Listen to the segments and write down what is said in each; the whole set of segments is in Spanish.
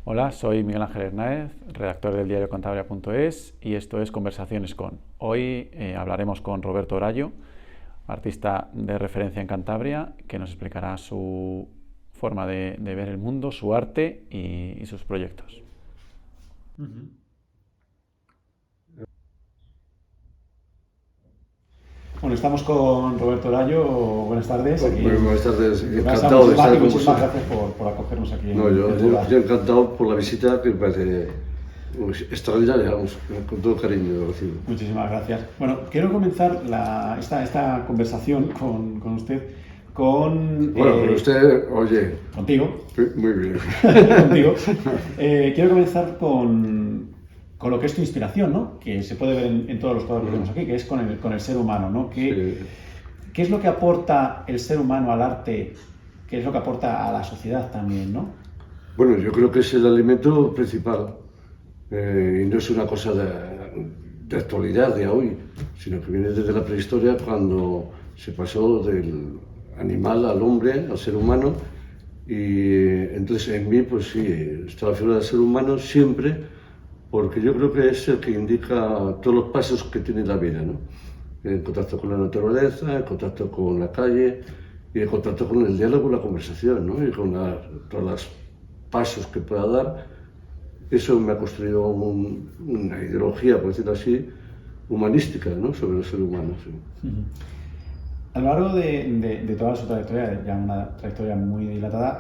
Hola, soy Miguel Ángel Hernández, redactor del diario Cantabria.es y esto es Conversaciones con. Hoy hablaremos con Roberto Orallo, artista de referencia en Cantabria, que nos explicará su forma de ver el mundo, su arte y sus proyectos. Bueno, estamos con Roberto Orallo. Buenas tardes. Muy buenas tardes, En tu casa, encantado de estar con muchísimas vosotros. gracias por acogernos aquí No, en tu hogar. yo encantado por la visita, que me parece extraordinaria, vamos, con todo cariño lo recibo. Muchísimas gracias. Bueno, quiero comenzar esta conversación con usted Bueno, pero usted, oye, contigo. muy bien. Contigo. Quiero comenzar con lo que es tu inspiración, ¿no? Que se puede ver en todos los cuadros que vemos aquí, que es con el ser humano, ¿no? Sí. ¿Qué es lo que aporta el ser humano al arte? ¿Qué es lo que aporta a la sociedad también, no? Bueno, yo creo que es el alimento principal, y no es una cosa de actualidad, de hoy, sino que viene desde la prehistoria, cuando se pasó del animal al hombre, al ser humano, y entonces en mí, pues sí, está la figura del ser humano siempre, porque yo creo que es el que indica todos los pasos que tiene la vida, ¿no? En contacto con la naturaleza, en contacto con la calle y en contacto con el diálogo, la conversación, ¿no? Y con todos los pasos que pueda dar. Eso me ha construido una ideología, por decirlo así, humanística, ¿no? Sobre el ser humano. Sí. A lo largo de toda su trayectoria, ya una trayectoria muy dilatada,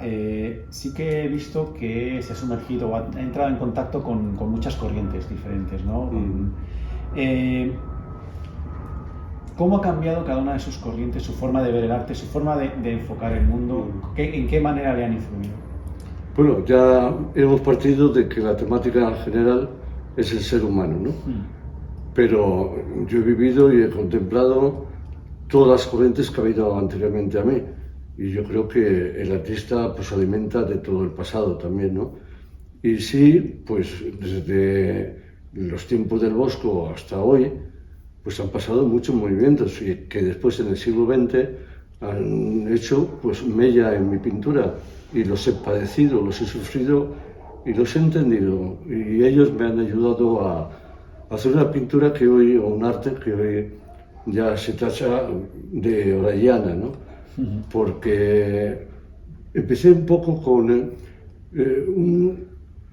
sí que he visto que se ha sumergido o ha entrado en contacto con muchas corrientes diferentes, ¿no? ¿Cómo ha cambiado cada una de sus corrientes, su forma de ver el arte, su forma de enfocar el mundo? ¿En qué manera le han influido? Bueno, ya hemos partido de que la temática general es el ser humano, ¿no? Pero yo he vivido y he contemplado todas las corrientes que ha habido anteriormente a mí. Y yo creo que el artista pues alimenta de todo el pasado también, ¿no? Y sí, pues desde los tiempos del Bosco hasta hoy, pues han pasado muchos movimientos y que después en el siglo XX han hecho pues mella en mi pintura y los he padecido, los he sufrido y los he entendido y ellos me han ayudado a hacer una pintura que hoy, o un arte que hoy ya se tacha de orellana, ¿no? Porque empecé un poco con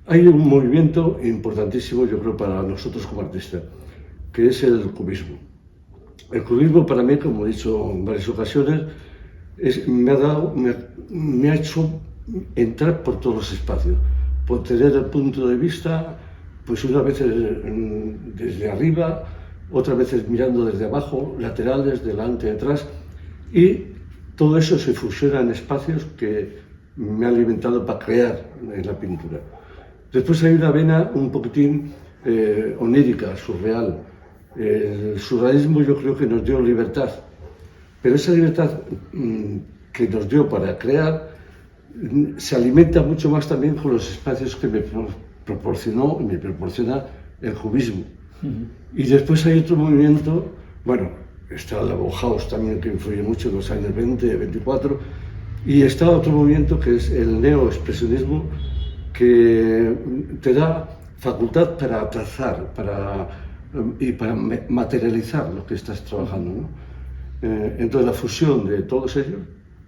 hay un movimiento importantísimo, yo creo, para nosotros como artistas, que es el cubismo. El cubismo para mí, como he dicho en varias ocasiones, me ha hecho entrar por todos los espacios, por tener el punto de vista, pues unas veces desde arriba, otras veces mirando desde abajo, laterales, delante, detrás, y todo eso se fusiona en espacios que me ha alimentado para crear en la pintura. Después hay una vena un poquitín onírica, surreal. El surrealismo yo creo que nos dio libertad, pero esa libertad que nos dio para crear se alimenta mucho más también con los espacios que me proporcionó y me proporciona el cubismo. Y después hay otro movimiento, bueno, está la Bauhaus también, que influye mucho en los años 20, 24, y está otro movimiento que es el neoexpresionismo, que te da facultad para trazar y para materializar lo que estás trabajando, ¿no? Entonces la fusión de todos ellos,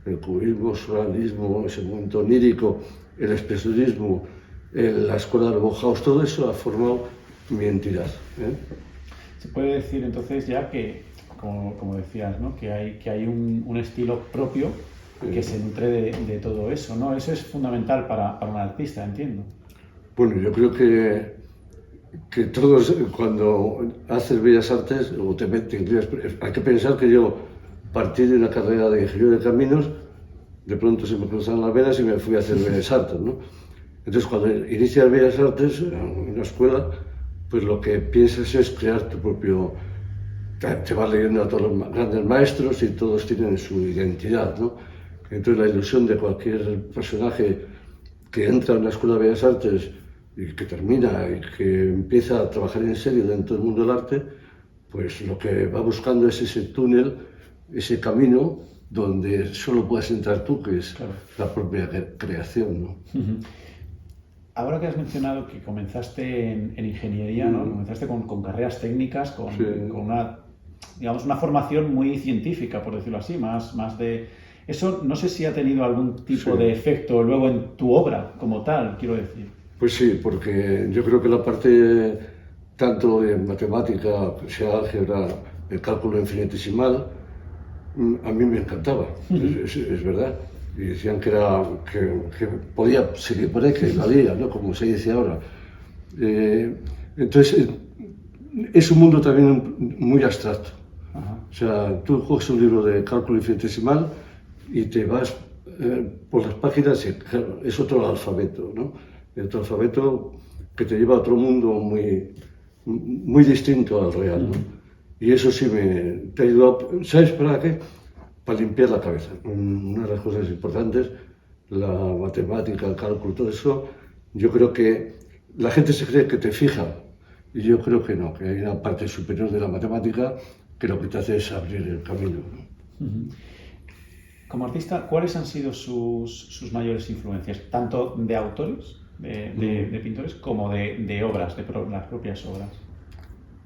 el cubismo, el surrealismo, ese momento onírico, el expresionismo, la escuela de Bauhaus, todo eso ha formado mi entidad. Se puede decir entonces ya que, como decías, ¿no? que hay un estilo propio que se nutre de todo eso, ¿no? Eso es fundamental para un artista, entiendo. Bueno, yo creo que todos cuando haces bellas artes o te inclinas, hay que pensar que yo partí de una carrera de ingeniero de caminos, de pronto se me cruzaron las venas y me fui a hacer bellas artes, ¿no? Entonces cuando inicias bellas artes en una escuela, pues lo que piensas es crear tu propio... Te vas leyendo a todos los grandes maestros y todos tienen su identidad, ¿no? Entonces la ilusión de cualquier personaje que entra en una escuela de bellas artes y que termina y que empieza a trabajar en serio dentro del mundo del arte, pues lo que va buscando es ese túnel, ese camino donde solo puedes entrar tú, que es claro, la propia creación, ¿no? Ahora que has mencionado que comenzaste en ingeniería, ¿no? Comenzaste con carreras técnicas, con una, digamos, una formación muy científica, por decirlo así, más de... Eso no sé si ha tenido algún tipo de efecto luego en tu obra como tal, quiero decir. Pues sí, porque yo creo que la parte tanto de matemática, sea álgebra, el cálculo infinitesimal, a mí me encantaba, es verdad. Y decían que podía seguir por ahí, que valía, ¿no? Como se dice ahora. Entonces, es un mundo también muy abstracto. O sea, tú coges un libro de cálculo infinitesimal y te vas por las páginas y claro, es otro alfabeto, ¿no? Otro alfabeto que te lleva a otro mundo muy distinto al real, ¿no? Y eso sí te ha ayudado, ¿sabes para qué? Para limpiar la cabeza. Una de las cosas importantes, la matemática, el cálculo, todo eso, yo creo que la gente se cree que te fija, y yo creo que no, que hay una parte superior de la matemática que lo que te hace es abrir el camino, ¿no? Como artista, ¿cuáles han sido sus mayores influencias, tanto de autores, de pintores, como de obras, de las propias obras?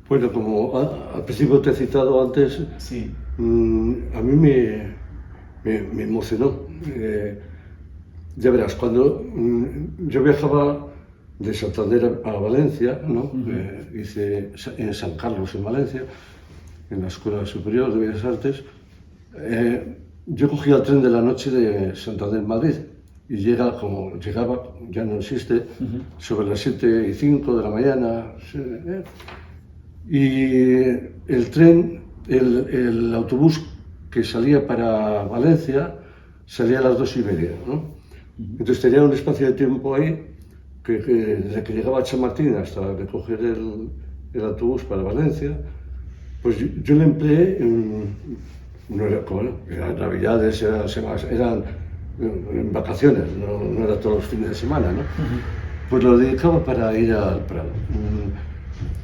Bueno, como al principio te he citado antes, sí. A mí me emocionó. Ya verás, cuando yo viajaba de Santander a Valencia, ¿no? Hice en San Carlos, en Valencia, en la Escuela Superior de Bellas Artes, yo cogía el tren de la noche de Santander-Madrid y llegaba, ya no existe, sobre las 7:05 de la mañana. Y el tren, el autobús que salía para Valencia, salía a las 2:30, ¿no? Entonces tenía un espacio de tiempo ahí, desde que llegaba a Chamartín hasta recoger el autobús para Valencia, pues yo lo empleé no era, eran navidades, eran en vacaciones, no era todos los fines de semana, ¿no? Pues lo dedicaba para ir al Prado.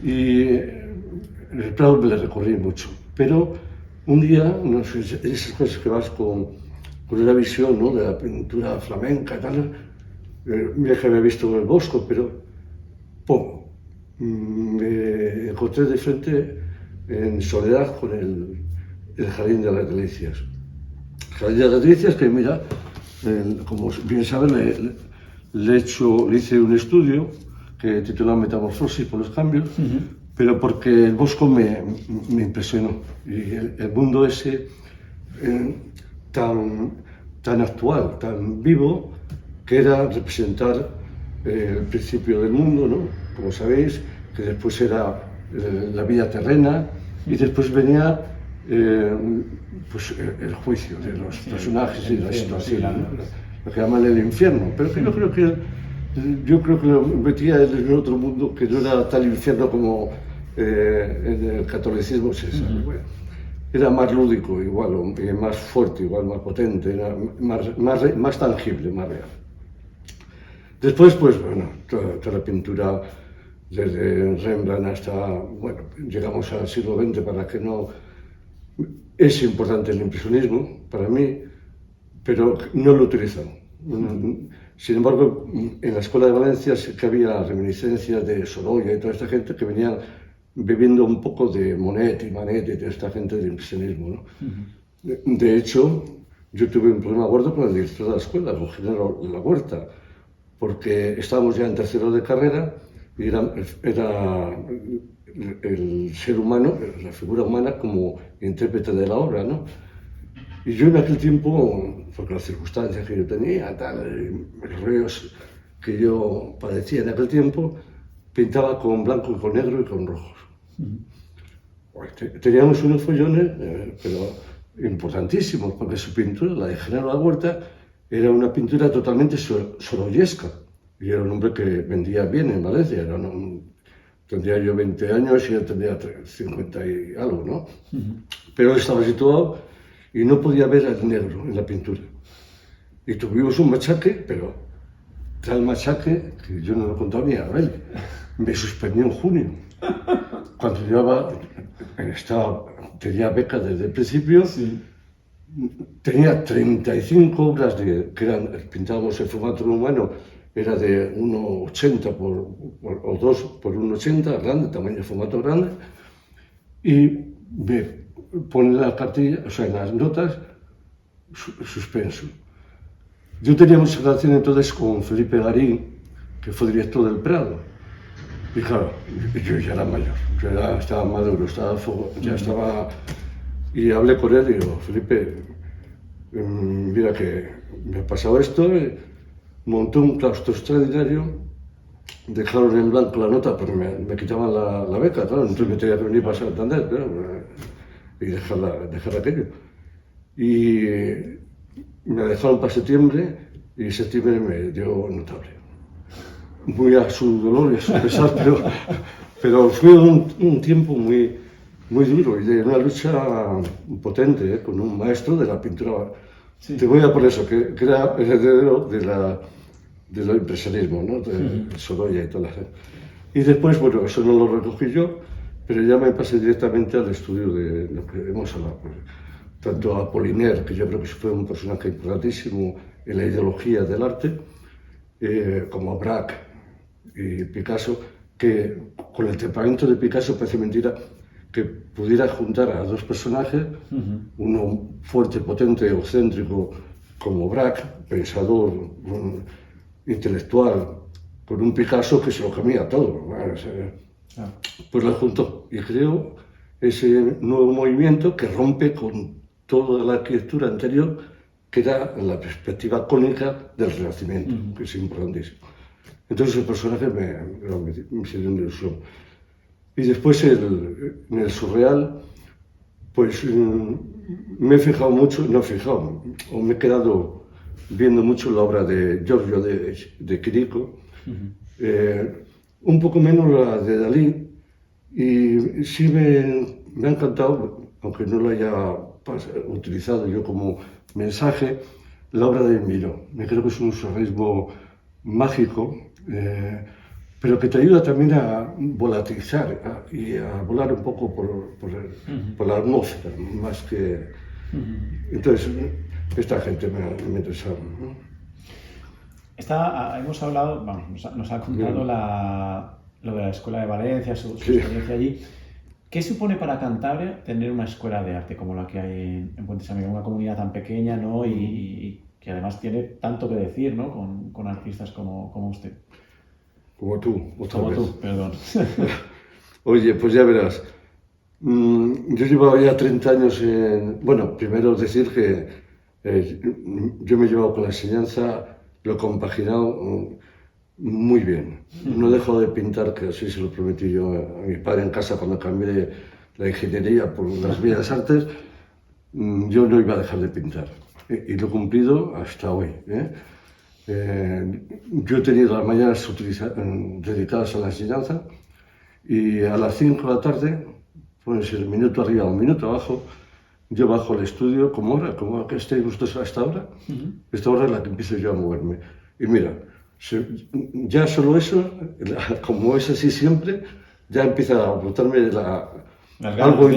Y el Prado me lo recorrí mucho, pero un día, no sé, esas cosas que vas con una visión, ¿no?, de la pintura flamenca y tal, mira que había visto el Bosco, pero ¡pum!, me encontré de frente en soledad con el Jardín de las Delicias. El Jardín de las Delicias, que mira, como bien saben, le hice un estudio que titulado Metamorfosis por los cambios, pero porque el Bosco me impresionó. Y el mundo ese tan actual, tan vivo, que era representar el principio del mundo, ¿no? Como sabéis, que después era la vida terrena y después venía pues, el juicio de los personajes y de la situación, ¿no? Lo que llaman el infierno. Pero yo creo que lo metía en otro mundo que no era tan infierno como en el catolicismo se sabe. Bueno, era más lúdico igual, más fuerte igual, más potente, era más tangible, más real. Después, pues bueno, toda la pintura, desde Rembrandt hasta, bueno, llegamos al siglo XX, para que no... Es importante el impresionismo para mí, pero no lo utilizan. Sin embargo, en la Escuela de Valencia sí que había reminiscencias de Sorolla y toda esta gente que venía bebiendo un poco de Monet y Manet y de esta gente del impresionismo, ¿no? De hecho, yo tuve un problema gordo con el director de la escuela, con Genaro La Huerta, porque estábamos ya en tercero de carrera y era el ser humano, la figura humana como intérprete de la obra, ¿no? Y yo en aquel tiempo, porque las circunstancias que yo tenía, los rollos que yo padecía en aquel tiempo, pintaba con blanco y con negro y con rojos. Teníamos unos follones, pero importantísimos, porque su pintura, la de Genaro La Huerta, era una pintura totalmente sorollesca. Y era un hombre que vendía bien en Valencia. Tendría yo 20 años y él tendría 50 y algo, ¿no? Pero él estaba situado y no podía ver el negro en la pintura. Y tuvimos un machaque, pero tal machaque que yo no lo contaba ni a él. Me suspendió en junio. Cuando tenía beca desde el principio, sí. Tenía 35 obras que pintábamos en formato humano era de 1,80 o 2 por 1,80, grande, tamaño de formato grande, y me pone en la cartilla, o sea, en las notas, suspenso. Yo tenía mucha relación entonces con Felipe Garín, que fue director del Prado. Y claro, yo ya era mayor, yo estaba maduro, ya estaba... Y hablé con él y digo, Felipe, mira que me ha pasado esto, monté un claustro extraordinario, dejaron en blanco la nota, pero me quitaban la beca, claro, entonces me tenía que venir para Santander, claro, y dejar aquello. Y me dejaron para septiembre, y septiembre me dio notable. Muy a su dolor y a su pesar, pero fue un tiempo muy duro y de una lucha potente, con un maestro de la pintura. Sí. Te voy a por eso, que era heredero del empresarismo, ¿no? De Sorolla y toda la gente. Y después, bueno, eso no lo recogí yo, pero ya me pasé directamente al estudio de lo que hemos hablado. Tanto a Apollinaire, que yo creo que fue un personaje importantísimo en la ideología del arte, como a Braque y Picasso, que con el temperamento de Picasso parece mentira que pudiera juntar a dos personajes, uno fuerte, potente, egocéntrico como Braque, pensador, intelectual, con un Picasso que se lo comía todo. Pues lo juntó y creó ese nuevo movimiento que rompe con toda la arquitectura anterior, que era la perspectiva cónica del Renacimiento, que es importantísimo. Entonces el personaje me hicieron una ilusión. Y después en el surreal, pues me he fijado mucho, o me he quedado viendo mucho la obra de Giorgio de Chirico, un poco menos la de Dalí, y sí me ha encantado, aunque no lo haya utilizado yo como mensaje, la obra de Miró. Me creo que es un surrealismo mágico, pero que te ayuda también a volatilizar y a volar un poco por la atmósfera, más que... Entonces, esta gente me interesaba, ¿no? Hemos hablado, vamos, nos ha contado lo de la Escuela de Valencia, su experiencia allí. ¿Qué supone para Cantabria tener una escuela de arte como la que hay en Puentes Amigos, una comunidad tan pequeña, ¿no? y que además tiene tanto que decir, ¿no? con artistas como usted? Como tú, como vez. Tú, perdón. Oye, pues ya verás. Yo llevaba ya 30 años Bueno, primero decir que yo me he llevado con la enseñanza, lo he compaginado muy bien. No he dejado de pintar, que así se lo prometí yo a mi padre en casa cuando cambié la ingeniería por las bellas artes. Yo no iba a dejar de pintar. Y lo he cumplido hasta hoy. Yo he tenido las mañanas dedicadas a la enseñanza y a las 5 de la tarde, pues el minuto arriba o un minuto abajo, yo bajo al estudio como que estéis vosotros a esta hora. Esta hora es la que empiezo yo a moverme. Y mira, ya solo eso, como es así siempre, ya empieza a brotarme algo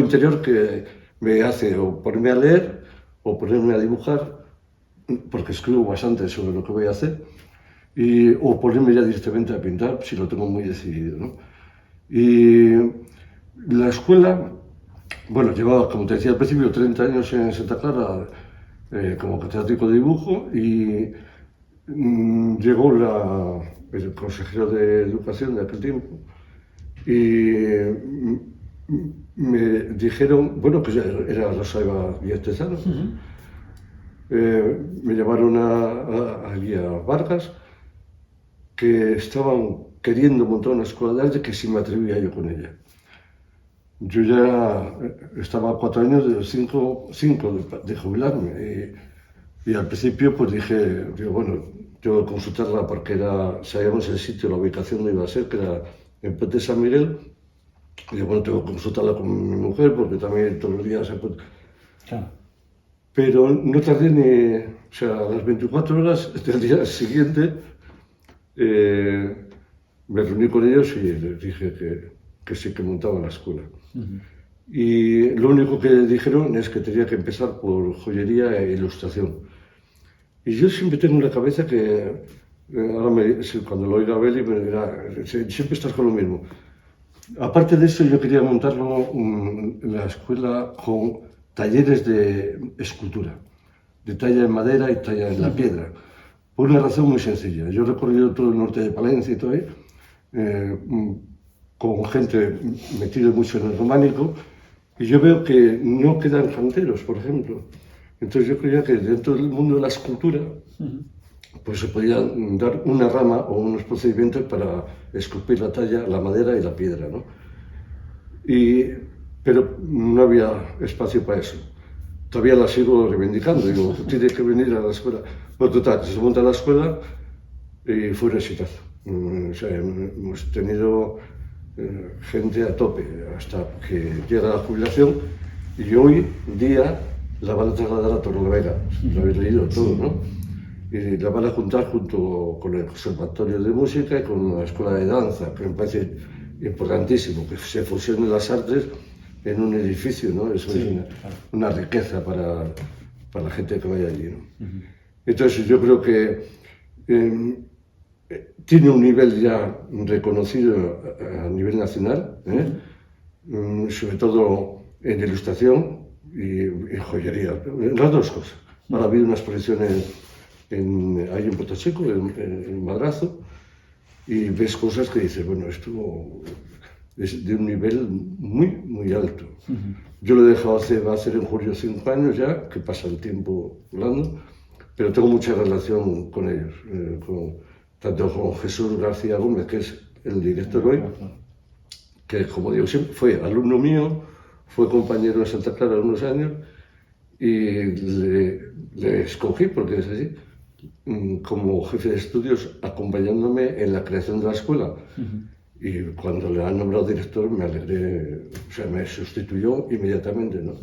interior que me hace o ponerme a leer o ponerme a dibujar, porque escribo bastante sobre lo que voy a hacer, o ponerme ya directamente a pintar, si lo tengo muy decidido, ¿no? Y la escuela, bueno, llevaba, como te decía al principio, 30 años en Santa Clara como catedrático de dibujo, y llegó el consejero de Educación de aquel tiempo, y me dijeron, bueno, pues era Rosa Eva Viestezano. Me llamaron allí a Vargas, que estaban queriendo montar una escuela de arte, que si me atrevía yo con ella. Yo ya estaba a 4 años de 5 de jubilarme, y al principio pues dije, bueno, tengo que consultarla porque sabíamos el sitio, la ubicación no iba a ser, que era en Puente San Miguel. Y bueno, tengo que consultarla con mi mujer porque también todos los días se puede... Claro. Pero no tardé a las 24 horas del día siguiente me reuní con ellos y les dije que sí, que montaba la escuela. Y lo único que dijeron es que tenía que empezar por joyería e ilustración. Y yo siempre tengo en la cabeza que Cuando lo oiga Beli, me dirá, siempre estás con lo mismo. Aparte de eso, yo quería montarlo en la escuela con talleres de escultura, de talla en madera y talla en la piedra, por una razón muy sencilla. Yo he recorrido todo el norte de Palencia y todo ahí, con gente metida mucho en el románico, y yo veo que no quedan canteros, por ejemplo. Entonces yo creía que dentro del mundo de la escultura, pues se podían dar una rama o unos procedimientos para esculpir la talla, la madera y la piedra, ¿no? Pero no había espacio para eso. Todavía la sigo reivindicando, digo, tienes que venir a la escuela. Bueno, total, se monta la escuela y fue un exitazo. O sea, hemos tenido gente a tope hasta que llega la jubilación y hoy día la van a trasladar a Torrelavega. Lo habéis leído todo, ¿no? Y la van a juntar junto con el Conservatorio de Música y con la Escuela de Danza, que me parece importantísimo, que se fusionen las artes en un edificio, ¿no? Eso es una riqueza para la gente que vaya allí, ¿no? Entonces yo creo que tiene un nivel ya reconocido a nivel nacional, sobre todo en ilustración y joyería, las dos cosas. Ahora ha habido unas exposiciones hay en Puerto Chico, en Madrazo, y ves cosas que dices, bueno, esto es de un nivel muy, muy alto. Yo lo he dejado va a hacer en julio 5 años ya, que pasa el tiempo volando, pero tengo mucha relación con ellos, tanto con Jesús García Gómez, que es el director hoy, que como digo siempre, fue alumno mío, fue compañero de Santa Clara unos años, y le escogí, porque es así, como jefe de estudios, acompañándome en la creación de la escuela. Y cuando le han nombrado director me alegré, o sea, me sustituyó inmediatamente, ¿no?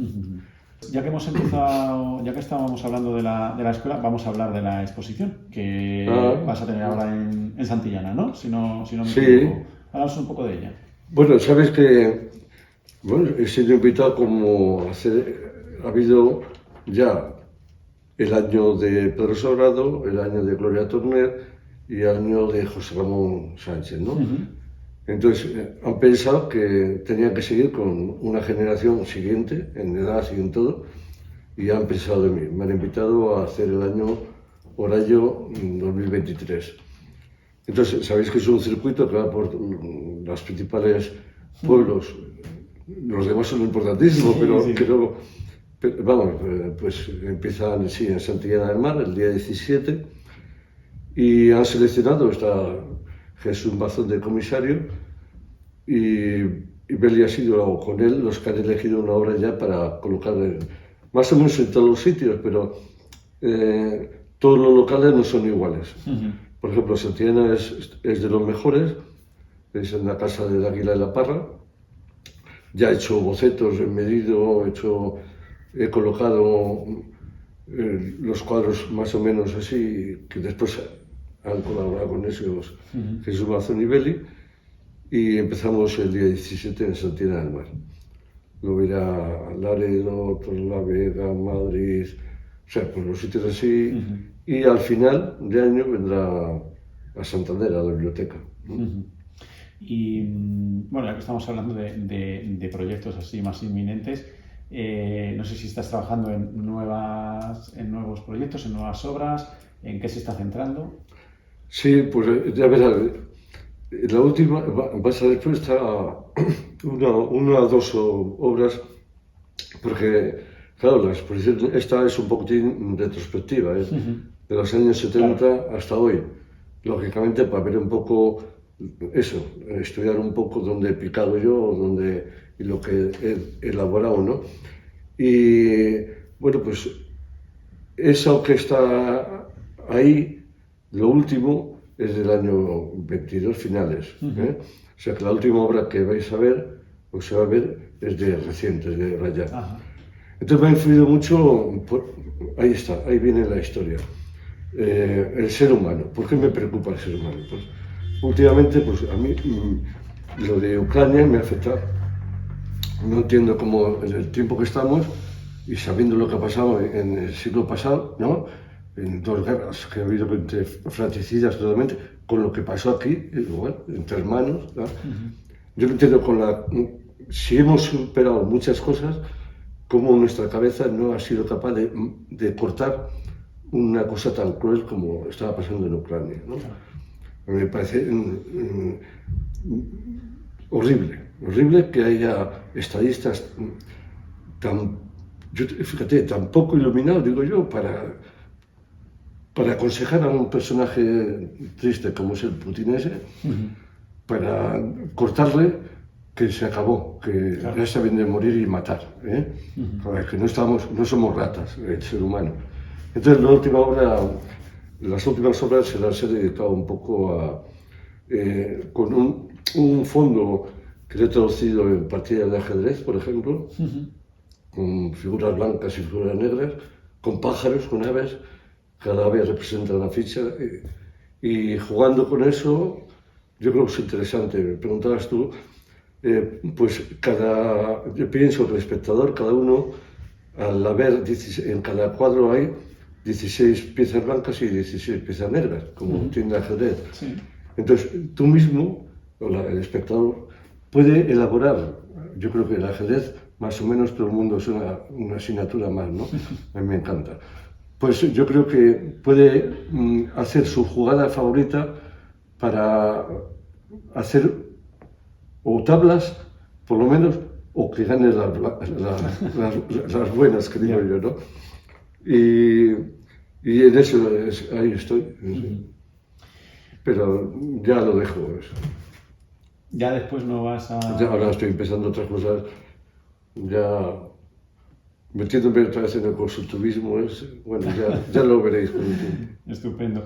Ya que hemos empezado, ya que estábamos hablando de la escuela, vamos a hablar de la exposición que vas a tener ahora en Santillana, ¿no? Si no me equivoco. Háblanos un poco de ella. Bueno, sabes que he sido invitado como ha habido ya el año de Pedro Sobrado, el año de Gloria Torner y el año de José Ramón Sánchez, ¿no? Entonces han pensado que tenían que seguir con una generación siguiente, en edad y en todo, y han pensado en mí. Me han invitado a hacer el año Horario 2023. Entonces, sabéis que es un circuito que va por los principales pueblos. Los demás son importantísimos, pero vamos, pues empiezan en Santillana del Mar el día 17 y han seleccionado, está Jesús Mazón de comisario y Beli ha sido con él los que han elegido una obra ya para colocar más o menos en todos los sitios, pero todos los locales no son iguales. Por ejemplo, Santillana es de los mejores, es en la casa del Águila de la Parra. Ya he hecho bocetos, he medido, he colocado los cuadros más o menos así, que después han colaborado con esos Jesús Mazón y Beli, y empezamos el día 17 en Santillana del Mar. Luego irá a Laredo, Torrelavega, Madrid, o sea, por los sitios así, y al final de año vendrá a Santander, a la biblioteca. Y bueno, ya que estamos hablando de proyectos así más inminentes, no sé si estás trabajando en nuevos proyectos, en nuevas obras, ¿en qué se está centrando? Sí, pues ya verás, la última va a ser una o dos obras, porque claro, la exposición esta es un poquitín retrospectiva, de los años 70 hasta hoy, lógicamente para ver un poco eso, estudiar un poco dónde he picado yo, y lo que he elaborado, ¿no? Y bueno, pues eso que está ahí, lo último es del año 22 finales, O sea que la última obra que vais a ver, o se va a ver, es de reciente, de Rayá. Entonces me ha influido mucho, ahí está, ahí viene la historia. El ser humano. ¿Por qué me preocupa el ser humano? Pues últimamente, pues a mí lo de Ucrania me afecta. No entiendo cómo en el tiempo que estamos y sabiendo lo que ha pasado en el siglo pasado, ¿no? en dos guerras que ha habido entre fratricidas totalmente, con lo que pasó aquí, igual, entre hermanos, ¿no? Yo no entiendo si hemos superado muchas cosas, cómo nuestra cabeza no ha sido capaz de cortar una cosa tan cruel como estaba pasando en Ucrania, ¿no? Me parece horrible que haya estadistas fíjate, tan poco iluminados, digo yo, para aconsejar a un personaje triste como es el putinese, para cortarle que se acabó, que ya se viene de morir y matar, ¿eh? Que no somos ratas, el ser humano. Entonces las últimas obras se las he dedicado un poco con un fondo que le he traducido en partidas de ajedrez, por ejemplo, con figuras blancas y figuras negras, con pájaros, con aves, cada ave representa una ficha, y jugando con eso, yo creo que es interesante. Me preguntabas tú, pues yo pienso que el espectador, cada uno, al haber, en cada cuadro hay 16 piezas blancas y 16 piezas negras, como tiene el ajedrez. Sí. Entonces, tú mismo, el espectador, puede elaborar. Yo creo que el ajedrez, más o menos, todo el mundo es una asignatura más, ¿no? A mí me encanta. Pues yo creo que puede hacer su jugada favorita para hacer o tablas, por lo menos, o que gane las buenas, que digo yo, ¿no? Y en eso, ahí estoy. Pero ya lo dejo. Eso. Ya después no vas a... Ya ahora estoy empezando otras cosas, ya metiéndome otra vez en el constructivismo, bueno, ya lo veréis con el tiempo. Estupendo.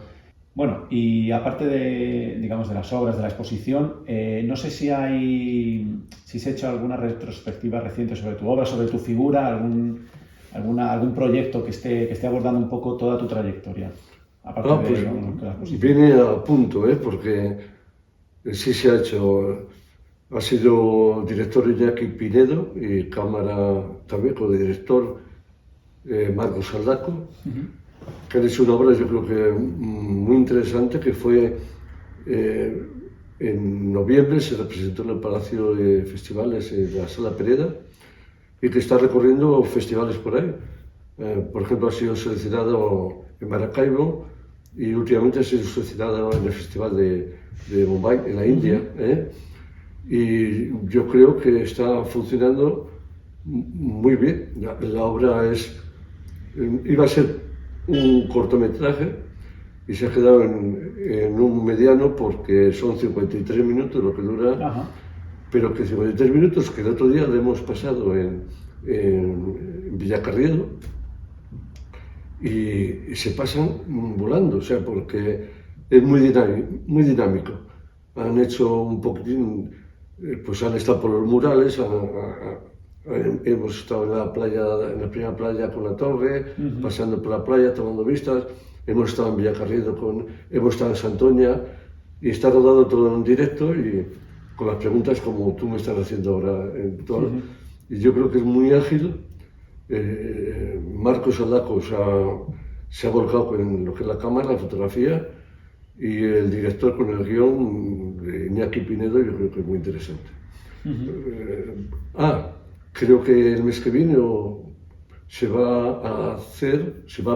Bueno, y aparte de las obras, de la exposición, no sé si se ha hecho alguna retrospectiva reciente sobre tu obra, sobre tu figura, algún proyecto que esté abordando un poco toda tu trayectoria. Aparte de la exposición. Viene a punto, porque sí se ha hecho. Ha sido director Iñaki Pinedo y cámara también con el director Marcos Saldaco, que han hecho una obra, yo creo que muy interesante, que fue en noviembre, se representó en el Palacio de Festivales de la Sala Pereda, y que está recorriendo festivales por ahí. Por ejemplo, ha sido seleccionado en Maracaibo y últimamente ha sido seleccionado en el Festival de Mumbai, en la India. Y yo creo que está funcionando muy bien. La obra iba a ser un cortometraje y se ha quedado en un mediano porque son 53 minutos lo que dura, pero que 53 minutos que el otro día le hemos pasado en Villacarriedo y se pasan volando, o sea, porque es muy dinámico. Han hecho un poquitín, pues han estado por los murales, hemos estado en la primera playa con la torre, pasando por la playa, tomando vistas, hemos estado en Villacarriedo, hemos estado en Santoña, y está rodado todo en directo y con las preguntas como tú me estás haciendo ahora. Y yo creo que es muy ágil. Marcos Saldaco se ha volcado con lo que es la cámara, la fotografía, y el director con el guión de Iñaki Pinedo, yo creo que es muy interesante. Creo que el mes que viene se va a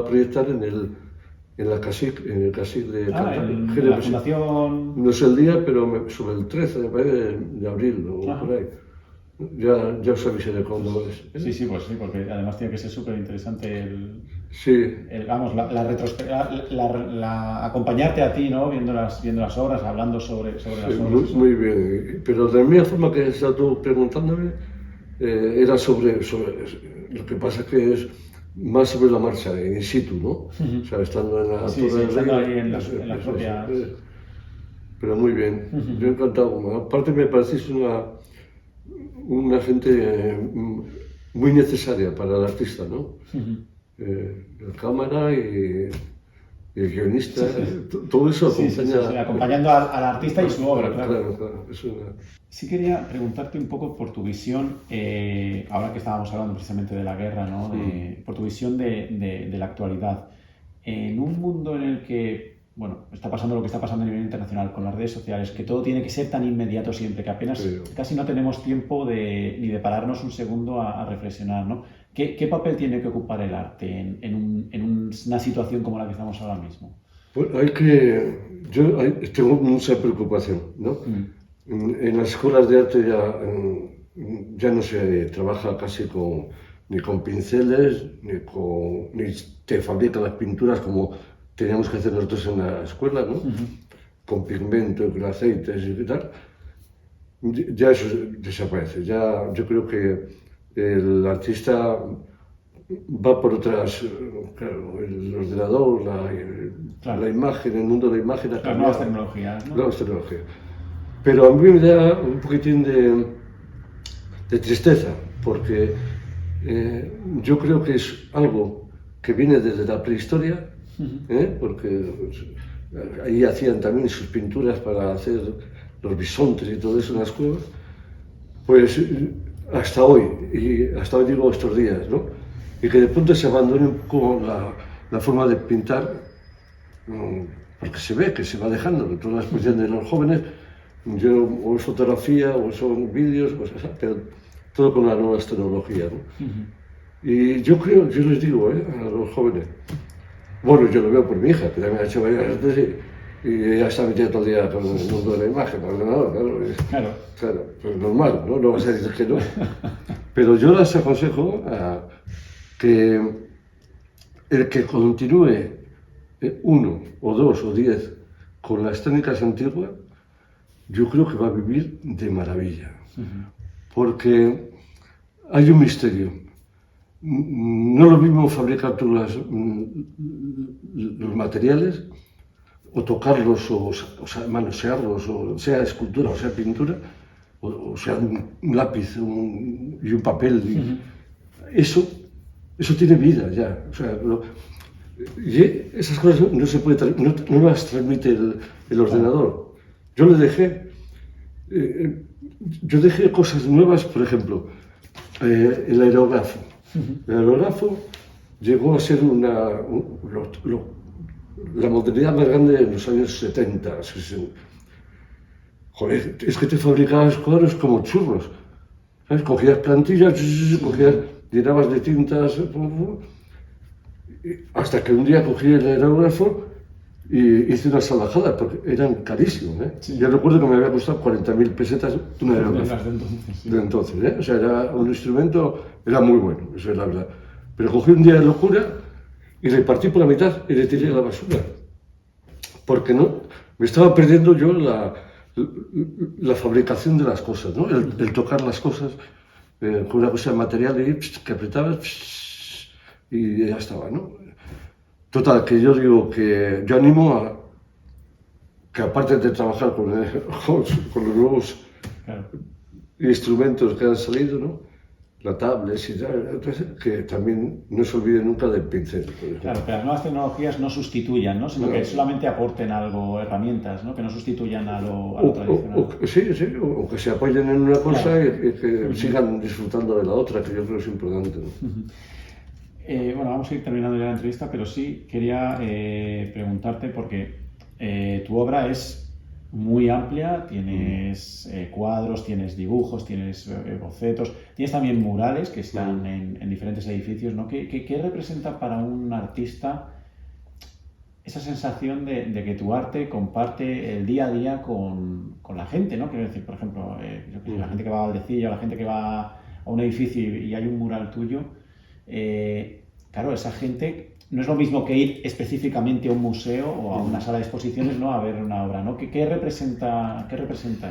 proyectar en el CSIC de Cantabria. En la fundación... No sé el día, pero sobre el 13 de abril o por ahí. Ya os avisaré cuándo es. Sí, pues sí, porque además tiene que ser súper interesante acompañarte a ti, ¿no? Viendo las obras, hablando sobre las obras. Muy bien, pero de la misma forma que estás tú preguntándome, era sobre lo que pasa que es más sobre la marcha, in situ, ¿no? O sea, estando en la Torre del Rey. Ahí en la propia... Pero muy bien, yo encantado. Aparte me parecéis una gente muy necesaria para el artista, ¿no? La cámara y el guionista, todo eso acompaña... acompañando al artista y su obra, claro. Claro. Sí quería preguntarte un poco por tu visión, ahora que estábamos hablando precisamente de la guerra, ¿no? Por tu visión de la actualidad. en un mundo en el que, bueno, está pasando lo que está pasando a nivel internacional con las redes sociales, que todo tiene que ser tan inmediato siempre, que apenas casi no tenemos tiempo ni de pararnos un segundo a reflexionar, ¿no? ¿Qué papel tiene que ocupar el arte en una situación como la que estamos ahora mismo? Pues yo tengo mucha preocupación, ¿no? En las escuelas de arte ya no se trabaja casi ni con pinceles, ni te fabrican las pinturas como teníamos que hacer nosotros en la escuela, ¿no? Con pigmento, con aceites y tal. Ya eso desaparece. Ya, yo creo que el artista va por otras, claro, el ordenador, la imagen, el mundo de la imagen. Las nuevas tecnologías, ¿no? Nuevas tecnologías. Pero a mí me da un poquitín de tristeza, porque yo creo que es algo que viene desde la prehistoria, porque ahí hacían también sus pinturas para hacer los bisontes y todo eso en las cuevas, pues hasta hoy digo estos días, ¿no? Y que de pronto se abandone un poco la forma de pintar, porque se ve que se va dejando, que todas las exposiciones de los jóvenes, o es fotografía, o son vídeos, pero todo con las nuevas tecnologías, ¿no? Y yo les digo a los jóvenes, bueno, yo lo veo por mi hija, que también ha hecho varias artes y ella está metida todo el día con el mundo de la imagen, el ordenador, claro, pues normal, ¿no? No vas a decir que no. Pero yo les aconsejo que el que continúe 1 o 2 o 10 con las técnicas antiguas, yo creo que va a vivir de maravilla. Porque hay un misterio. No es lo mismo fabricar tú los materiales, o tocarlos, o manosearlos, o sea escultura, o sea pintura, o sea un lápiz y un papel. Eso tiene vida ya. O sea, y esas cosas no se puede, no las transmite el ordenador. Yo dejé cosas nuevas, por ejemplo, el aerógrafo. El aerógrafo llegó a ser la modernidad más grande en los años 70, 60. Joder, es que te fabricabas cuadros como churros. ¿Sabes? Cogías plantillas, llenabas de tintas, hasta que un día cogí el aerógrafo y hice una salvajada, porque eran carísimos. Sí. Yo recuerdo que me había costado 40.000 pesetas un aerógrafo. De entonces, O sea, era un instrumento, era muy bueno, eso es la verdad. Pero cogí un día de locura y le partí por la mitad y le tiré a la basura. Porque no, me estaba perdiendo yo la fabricación de las cosas, ¿no? El tocar las cosas con una cosa de material y que apretabas y ya estaba, ¿no? Total, que yo digo que yo animo a que aparte de trabajar con los nuevos instrumentos que han salido, ¿no? La tablet y tal, que también no se olvide nunca del pincel. Claro, que las nuevas tecnologías no sustituyan, ¿no? Sino que solamente aporten algo, herramientas, ¿no? Que no sustituyan a lo tradicional. Sí, o que se apoyen en una cosa y que sigan disfrutando de la otra, que yo creo que es importante, ¿no? Bueno, vamos a ir terminando ya la entrevista, pero sí quería preguntarte, porque tu obra es muy amplia, tienes cuadros, tienes dibujos, tienes bocetos, tienes también murales que están en diferentes edificios, ¿no? ¿Qué representa para un artista esa sensación de que tu arte comparte el día a día con la gente, ¿no? Quiero decir, por ejemplo, la gente que va a Valdecilla, la gente que va a un edificio y hay un mural tuyo, claro, esa gente no es lo mismo que ir específicamente a un museo o a una sala de exposiciones, ¿no? A ver una obra, ¿no? ¿Qué representa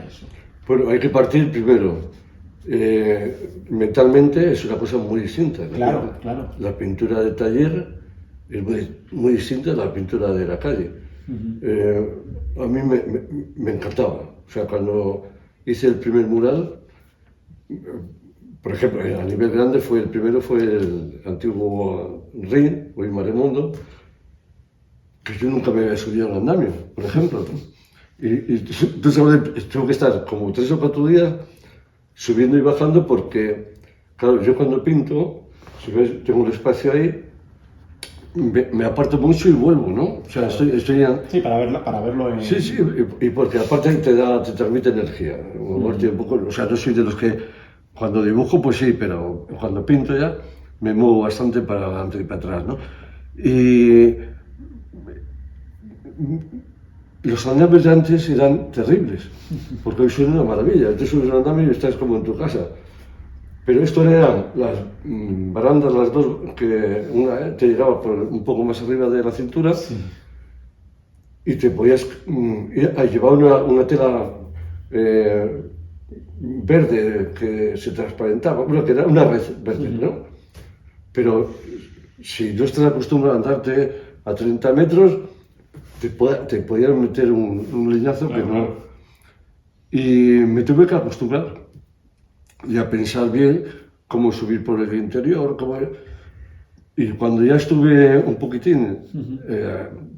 eso? Bueno, hay que partir primero. Mentalmente es una cosa muy distinta, ¿no? Claro. La pintura de taller es muy distinta a la pintura de la calle. A mí me encantaba. O sea, cuando hice el primer mural, por ejemplo, a nivel grande el primero fue el antiguo Rin, hoy Maremondo, que yo nunca me había subido al andamio, por ejemplo, ¿no? Y tú sabes, tengo que estar como 3 o 4 días subiendo y bajando porque, claro, yo cuando pinto, si ves, tengo un espacio ahí, me aparto mucho y vuelvo, ¿no? O sea, estoy Sí, para verlo en... Sí, y porque aparte te transmite energía. Un poco, o sea, no soy de los que cuando dibujo, pues sí, pero cuando pinto ya me muevo bastante para adelante y para atrás, ¿no? Y los andames de antes eran terribles, porque hoy son una maravilla. Entonces subes un andamio y estás como en tu casa. Pero esto eran las barandas, las dos, que una te llegaba por un poco más arriba de la cintura, sí, y te podías llevar una tela verde que se transparentaba, bueno, que era una red verde, ¿no? Pero si no estás acostumbrado a andarte a 30 metros, te podían meter un leñazo que no. Y me tuve que acostumbrar y a pensar bien cómo subir por el interior, y cuando ya estuve un poquitín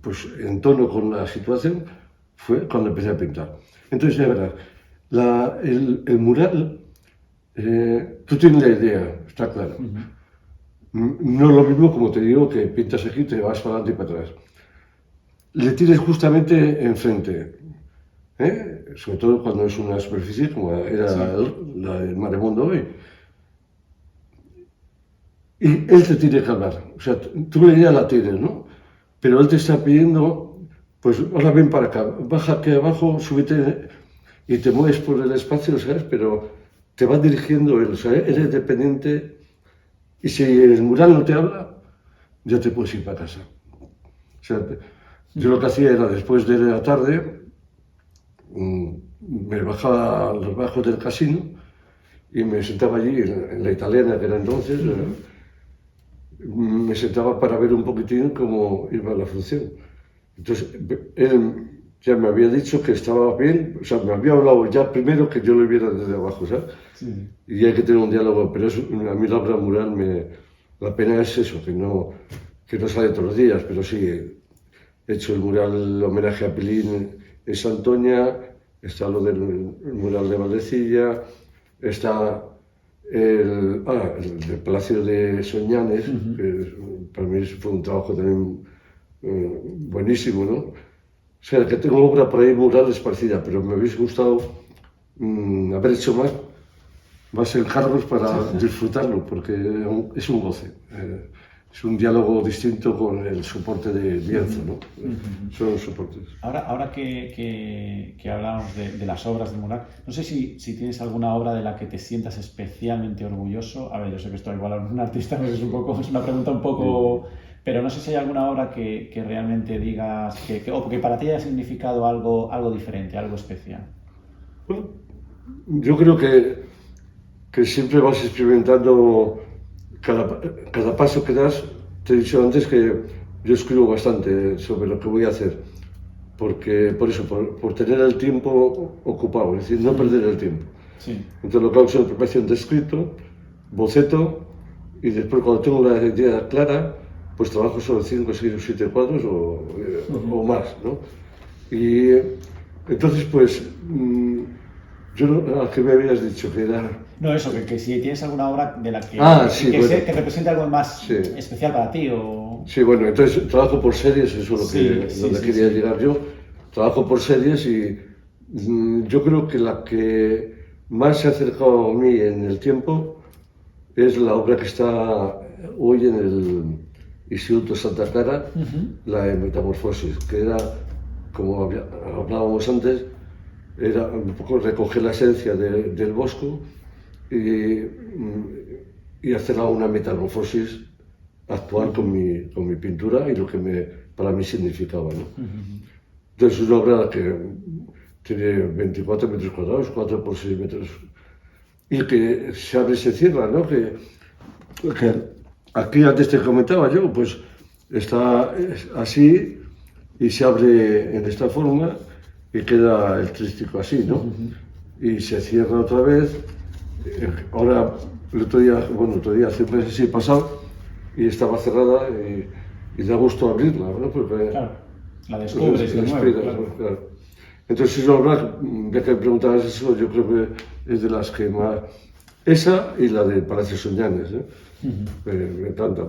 pues en tono con la situación, fue cuando empecé a pintar. Entonces, de verdad, el mural, tú tienes la idea, está claro. No es lo mismo, como te digo, que pintas aquí, te vas para adelante y para atrás. Le tienes justamente enfrente, sobre todo cuando es una superficie como era la del Maremondo hoy. Y él te tiene que hablar. O sea, tú la idea la tienes, ¿no? Pero él te está pidiendo, pues ahora ven para acá, baja aquí abajo, súbete y te mueves por el espacio, ¿sabes? Pero te va dirigiendo él, o sea, eres dependiente. Y si el mural no te habla, ya te puedes ir para casa. O sea, yo lo que hacía era, después de la tarde, me bajaba a los bajos del casino y me sentaba allí, en la italiana que era entonces, me sentaba para ver un poquitín cómo iba la función. Entonces, él ya me había dicho que estaba bien, o sea, me había hablado ya primero que yo lo viera desde abajo, ¿sabes? Sí. Y hay que tener un diálogo, pero a mí la obra mural, la pena es eso, que no sale todos los días, pero sí, he hecho el mural, el homenaje a Pilín en Santoña, está lo del mural de Valdecilla, está el del Palacio de Soñanes, que para mí fue un trabajo también buenísimo, ¿no? O sea, que tengo obra por ahí murales parecida, pero me hubiese gustado haber hecho más encargos para disfrutarlo, porque es un goce. Es un diálogo distinto con el soporte de lienzo, ¿no? Son soportes. Ahora que hablábamos de las obras de mural, no sé si tienes alguna obra de la que te sientas especialmente orgulloso. A ver, yo sé que esto igual a un artista pues es una pregunta un poco... Pero no sé si hay alguna obra que realmente digas o que para ti haya significado algo diferente, algo especial. Bueno, yo creo que siempre vas experimentando cada paso que das. Te he dicho antes que yo escribo bastante sobre lo que voy a hacer, porque por tener el tiempo ocupado, es decir, no perder el tiempo. Sí. Entonces lo que hago es una preparación de escrito, boceto, y después cuando tengo una idea clara, pues trabajo sobre 5, 6 o 7 cuadros o más, ¿no? Y entonces, pues, ¿a qué me habías dicho? Que era... No, eso, que si tienes alguna obra de la que, que represente algo más especial para ti o... Sí, bueno, entonces trabajo por series, eso es donde quería llegar yo. Trabajo por series y yo creo que la que más se ha acercado a mí en el tiempo es la obra que está hoy en el Instituto Santa Clara, la de Metamorfosis, que era, como hablábamos antes, era un poco recoger la esencia del bosco y hacerla una metamorfosis actual con mi pintura y lo que para mí significaba, ¿no? Entonces es una obra que tiene 24 metros cuadrados, 4 por 6 metros, y que se abre y se cierra, ¿no? Que aquí antes te comentaba yo, pues está así y se abre en esta forma y queda el tríptico así, ¿no? Y se cierra otra vez. Ahora, el otro día, hace un mes así pasado, y estaba cerrada y da gusto abrirla, ¿no? Porque, claro, la descubres de nuevo, claro. Entonces, es una obra, ya que me preguntabas eso, yo creo que es de las que más... Esa y la de Palacio Soñanes, me encanta.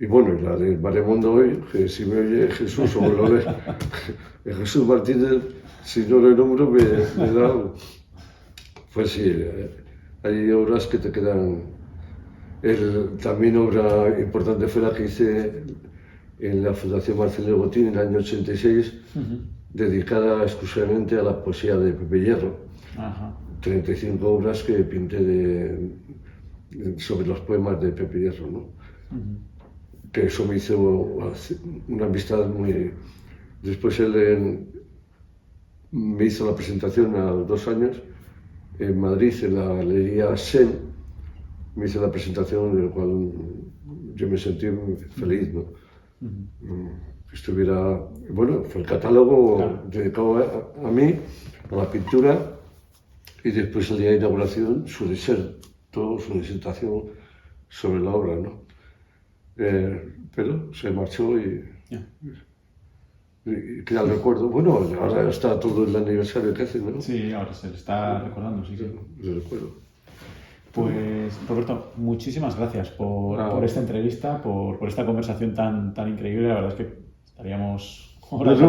Y bueno, y la del Maremondo hoy, que si me oye Jesús o me lo ve, Jesús Martínez, si no lo nombro, me da algo. Pues sí, hay obras que te quedan. También obra importante fue la que hice en la Fundación Marcelo Botín en el año 86, dedicada exclusivamente a la poesía de Pepe Hierro. 35 obras que pinté sobre los poemas de Pepe Hierro, ¿no? Que eso me hizo una amistad muy... Después él me hizo la presentación a los 2 años en Madrid, en la Galería Sen. Me hizo la presentación, en la cual yo me sentí muy feliz, ¿no? Estuviera... Bueno, fue el catálogo dedicado a mí, a la pintura, y después el día de inauguración, su disertación sobre la obra, ¿no? Pero se marchó y queda el recuerdo. Bueno, ahora está todo el aniversario que hace, ¿no? Sí, ahora se le está recordando, sí. El recuerdo. Pues, Roberto, muchísimas gracias por esta entrevista, por esta conversación tan increíble. La verdad es que estaríamos horas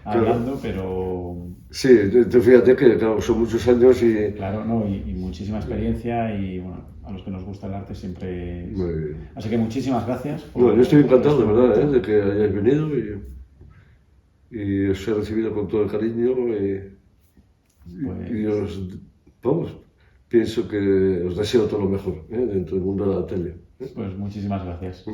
hablando, pero... Sí, fíjate que claro, son muchos años y... Claro, no, y muchísima experiencia y bueno, a los que nos gusta el arte siempre... Muy bien. Así que muchísimas gracias. Bueno, yo estoy encantado, de verdad, de que hayáis venido y os he recibido con todo el cariño y os... Vamos, pienso que os deseo todo lo mejor dentro del mundo de la tele. Pues muchísimas gracias.